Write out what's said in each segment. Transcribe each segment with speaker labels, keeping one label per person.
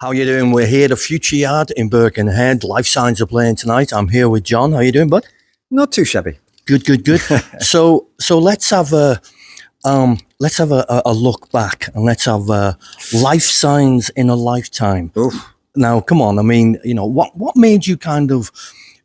Speaker 1: How you doing? We're here at Futureyard in Birkenhead. Lifesigns are playing tonight. I'm here with John. How you doing, bud?
Speaker 2: Not too shabby.
Speaker 1: Good. So let's have a look back and let's have life signs in a lifetime.
Speaker 2: Oof.
Speaker 1: Now, come on. I mean, what made you kind of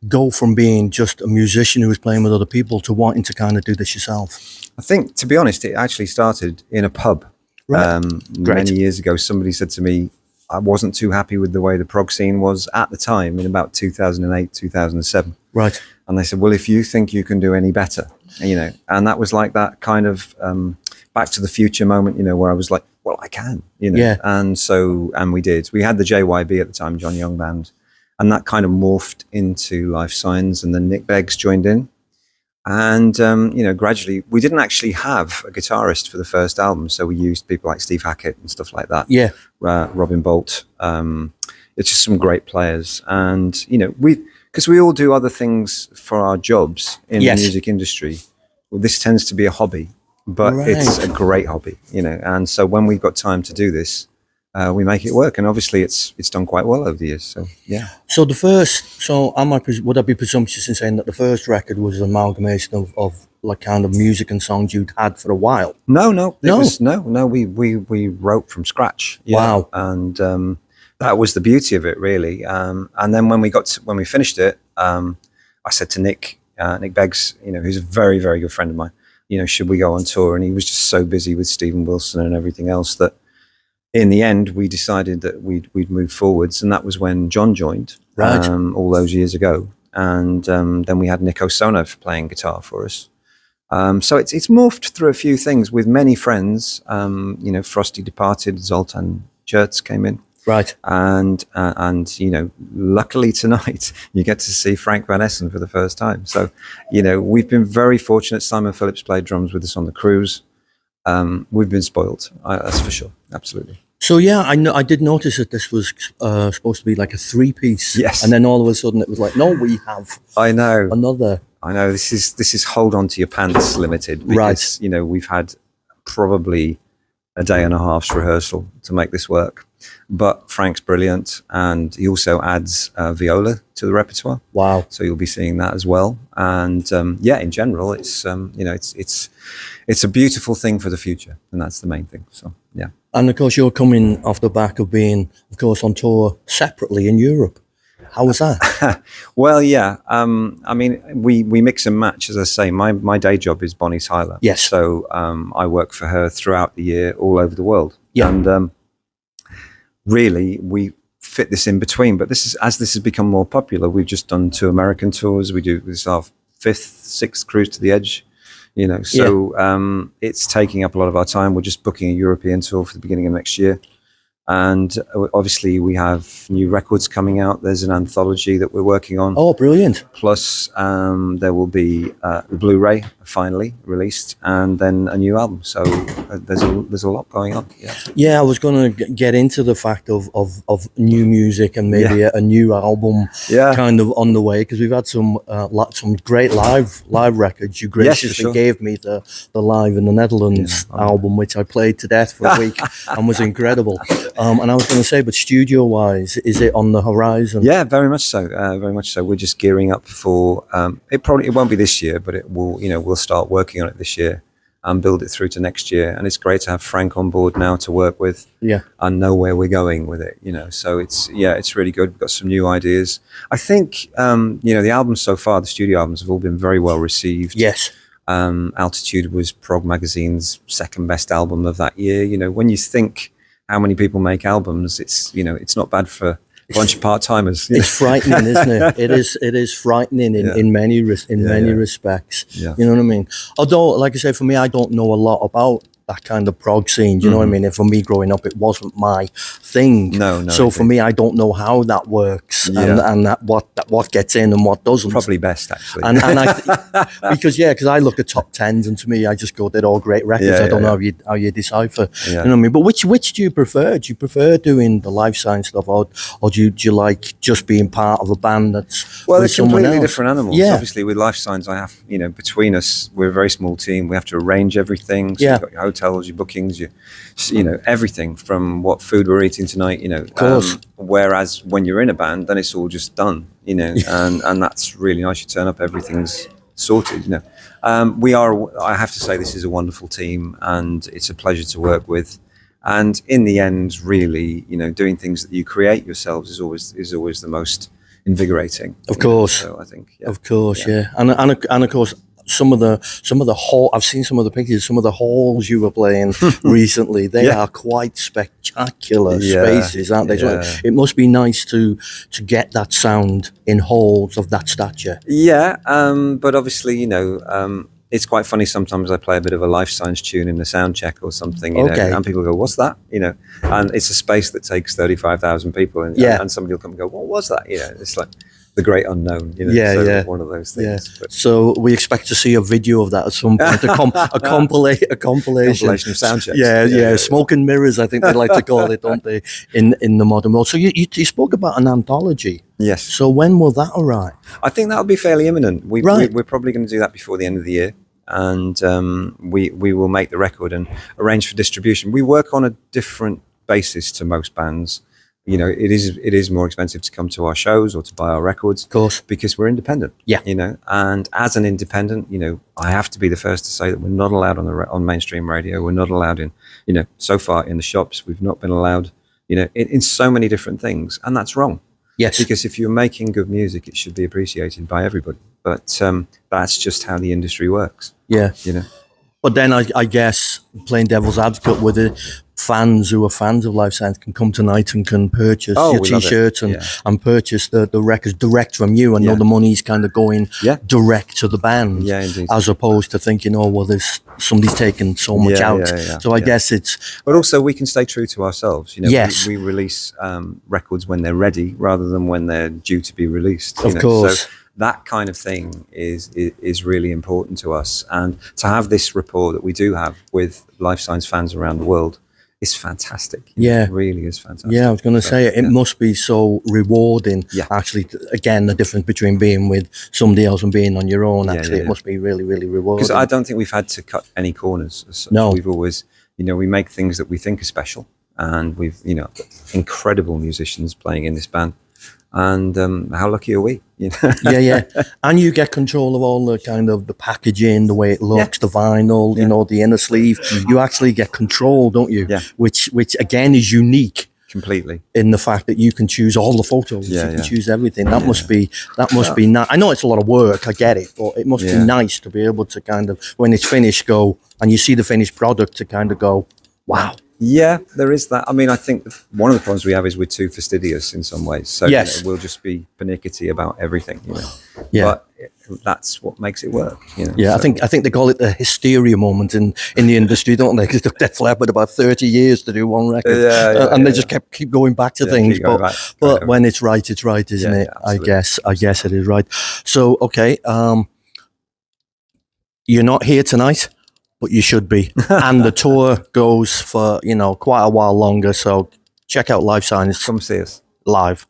Speaker 1: go from being just a musician who was playing with other people to wanting to kind of do this yourself?
Speaker 2: I think, to be honest, it actually started in a pub.
Speaker 1: Right.
Speaker 2: Many years ago. Somebody said to me, I wasn't too happy with the way the prog scene was at the time in about 2008, 2007.
Speaker 1: Right.
Speaker 2: And they said, well, if you think you can do any better, and that was like that kind of Back to the Future moment, where I was like, well, I can,
Speaker 1: Yeah.
Speaker 2: And we did. We had the JYB at the time, John Young Band, and that kind of morphed into Lifesigns, and then Nick Beggs joined in. And, gradually, we didn't actually have a guitarist for the first album. So we used people like Steve Hackett and stuff like that.
Speaker 1: Yeah.
Speaker 2: Robin Bolt. It's just some great players. And, because we all do other things for our jobs in the music industry. Well, this tends to be a hobby, but it's a great hobby, And so when we've got time to do this, we make it work, and obviously it's done quite well over the years. So yeah.
Speaker 1: So would I be presumptuous in saying that the first record was an amalgamation of like kind of music and songs you'd had for a while?
Speaker 2: No. We wrote from scratch. Yeah.
Speaker 1: Wow.
Speaker 2: And that was the beauty of it, really. And then when we finished it, I said to Nick Beggs, who's a very, very good friend of mine, should we go on tour? And he was just so busy with Stephen Wilson and everything else that in the end, we decided that we'd move forwards, and that was when John joined, all those years ago. And then we had Nick O'Sonov playing guitar for us. So it's morphed through a few things with many friends. Frosty departed, Zoltan Chertz came in.
Speaker 1: Right.
Speaker 2: And luckily tonight you get to see Frank Van Essen for the first time. So, we've been very fortunate. Simon Phillips played drums with us on the cruise. We've been spoiled, that's for sure. Absolutely.
Speaker 1: So yeah, I did notice that this was supposed to be like a 3-piece.
Speaker 2: Yes.
Speaker 1: And then all of a sudden it was like, no, we have another.
Speaker 2: I know this is Hold On To Your Pants Limited, because we've had probably a day and a half's rehearsal to make this work. But Frank's brilliant, and he also adds viola to the repertoire.
Speaker 1: Wow!
Speaker 2: So you'll be seeing that as well. And in general, it's it's a beautiful thing for the future, and that's the main thing. So yeah.
Speaker 1: And of course, you're coming off the back of being, of course, on tour separately in Europe. How was that?
Speaker 2: Well, yeah. I mean, we mix and match, as I say. My day job is Bonnie Tyler.
Speaker 1: Yes.
Speaker 2: So I work for her throughout the year, all over the world.
Speaker 1: Yeah.
Speaker 2: And really, we fit this in between. But this has become more popular. We've just done 2 American tours. This is our 5th, 6th cruise to the edge. So it's taking up a lot of our time. We're just booking a European tour for the beginning of next year. And obviously we have new records coming out. There's an anthology that we're working on.
Speaker 1: Oh, brilliant.
Speaker 2: Plus there will be the Blu-ray finally released, and then a new album. So there's a lot going on.
Speaker 1: Yeah, I was going to get into the fact of new music and maybe a new album kind of on the way, because we've had some great live records. You graciously gave me the live in the Netherlands album, which I played to death for a week and was incredible. And I was going to say, but studio-wise, is it on the horizon?
Speaker 2: Yeah, very much so. Very much so. We're just gearing up for. It won't be this year, but it will. We'll start working on it this year and build it through to next year. And it's great to have Frank on board now to work with.
Speaker 1: Yeah.
Speaker 2: And know where we're going with it. So it's really good. We've got some new ideas. I think the albums so far, the studio albums, have all been very well received.
Speaker 1: Yes.
Speaker 2: Altitude was Prog Magazine's 2nd best album of that year. When you think how many people make albums, it's not bad for a bunch of part-timers.
Speaker 1: It's frightening, isn't it? It is frightening in many respects.
Speaker 2: Yeah.
Speaker 1: You know what I mean? Although, like I say, for me, I don't know a lot about that kind of prog scene. Do you know what I mean? And for me growing up, it wasn't my thing.
Speaker 2: No.
Speaker 1: So for me, I don't know how that works and what gets in and what doesn't.
Speaker 2: Probably best, actually.
Speaker 1: And because I look at top 10s, and to me, I just go, they're all great records. I don't know how you decipher. You know what I mean? But which do you prefer? Do you prefer doing the Lifesigns stuff, or do you like just being part of a band that's
Speaker 2: they're
Speaker 1: with someone
Speaker 2: completely
Speaker 1: else?
Speaker 2: different animals.
Speaker 1: Yeah.
Speaker 2: Obviously, with Lifesigns, I have between us, we're a very small team. We have to arrange everything. So we've got your hotel hotels, your bookings, you know, everything from what food we're eating tonight, you know.
Speaker 1: Of course.
Speaker 2: Whereas when you're in a band, then it's all just done, you know, and that's really nice. You turn up, everything's sorted, you know. I have to say, this is a wonderful team, and it's a pleasure to work with. And in the end, really, you know, doing things that you create yourselves is always the most invigorating.
Speaker 1: Of course.
Speaker 2: So I think,
Speaker 1: of course, yeah. And of course, some of the hall, I've seen some of the pictures, some of the halls you were playing recently, they are quite spectacular spaces, aren't they? So it must be nice to get that sound in halls of that stature.
Speaker 2: Yeah, but obviously, you know, it's quite funny sometimes. I play a bit of a Lifesigns tune in the sound check or something, you know, and people go, "What's that?" You know, and it's a space that takes 35,000 people, and somebody will come and go, "What was that?" You know, it's like the great unknown, you know, one of those things.
Speaker 1: Yeah. So we expect to see a video of that at some point, a compilation
Speaker 2: of sound checks.
Speaker 1: Yeah, smoke and mirrors, I think they like to call it, don't they, in the modern world. So you spoke about an anthology.
Speaker 2: Yes.
Speaker 1: So when will that arrive?
Speaker 2: I think that'll be fairly imminent. We're probably going to do that before the end of the year, and we will make the record and arrange for distribution. We work on a different basis to most bands. You know, it is more expensive to come to our shows or to buy our records,
Speaker 1: of course,
Speaker 2: because we're independent.
Speaker 1: Yeah,
Speaker 2: you know, and as an independent, you know, I have to be the first to say that we're not allowed on mainstream radio. We're not allowed in, you know, so far in the shops. We've not been allowed, you know, in so many different things, and that's wrong.
Speaker 1: Yes,
Speaker 2: because if you're making good music, it should be appreciated by everybody. But that's just how the industry works.
Speaker 1: Yeah,
Speaker 2: you know.
Speaker 1: But then I guess, playing devil's advocate with it, fans who are fans of Lifesigns can come tonight and can purchase your T-shirts and purchase the records direct from you, and know the money's kind of going direct to the band, as opposed to thinking, oh, well, there's somebody's taking so much out. So I guess it's...
Speaker 2: But also we can stay true to ourselves. You know, we release records when they're ready rather than when they're due to be released.
Speaker 1: Of course.
Speaker 2: So that kind of thing is really important to us. And to have this rapport that we do have with Lifesigns fans around the world is fantastic. It really is fantastic.
Speaker 1: Yeah, I was going to say, it must be so rewarding, actually. Again, the difference between being with somebody else and being on your own, actually, it must be really, really rewarding.
Speaker 2: Because I don't think we've had to cut any corners as such.
Speaker 1: No.
Speaker 2: We've always, you know, we make things that we think are special, and we've, you know, incredible musicians playing in this band. And how lucky are we? You know?
Speaker 1: And you get control of all the kind of the packaging, the way it looks, the vinyl, you know, the inner sleeve. You actually get control, don't you? Which again is unique
Speaker 2: completely
Speaker 1: in the fact that you can choose all the photos. You can choose everything. That must be nice. I know it's a lot of work, I get it, but it must be nice to be able to kind of, when it's finished, go and you see the finished product, to kind of go, wow.
Speaker 2: Yeah, there is that. I mean, I think one of the problems we have is we're too fastidious in some ways. So you know, we'll just be pernickety about everything, you know. But that's what makes it work, you know.
Speaker 1: Yeah, so. I think they call it the hysteria moment in the industry, don't they? Because it took Def Leppard about 30 years to do one record, and they just keep going back to things. But when it's right, isn't it?
Speaker 2: Absolutely.
Speaker 1: I guess it is right. So okay, you're not here tonight, but you should be. And the tour goes for, you know, quite a while longer. So check out Lifesigns.
Speaker 2: Come see us
Speaker 1: live.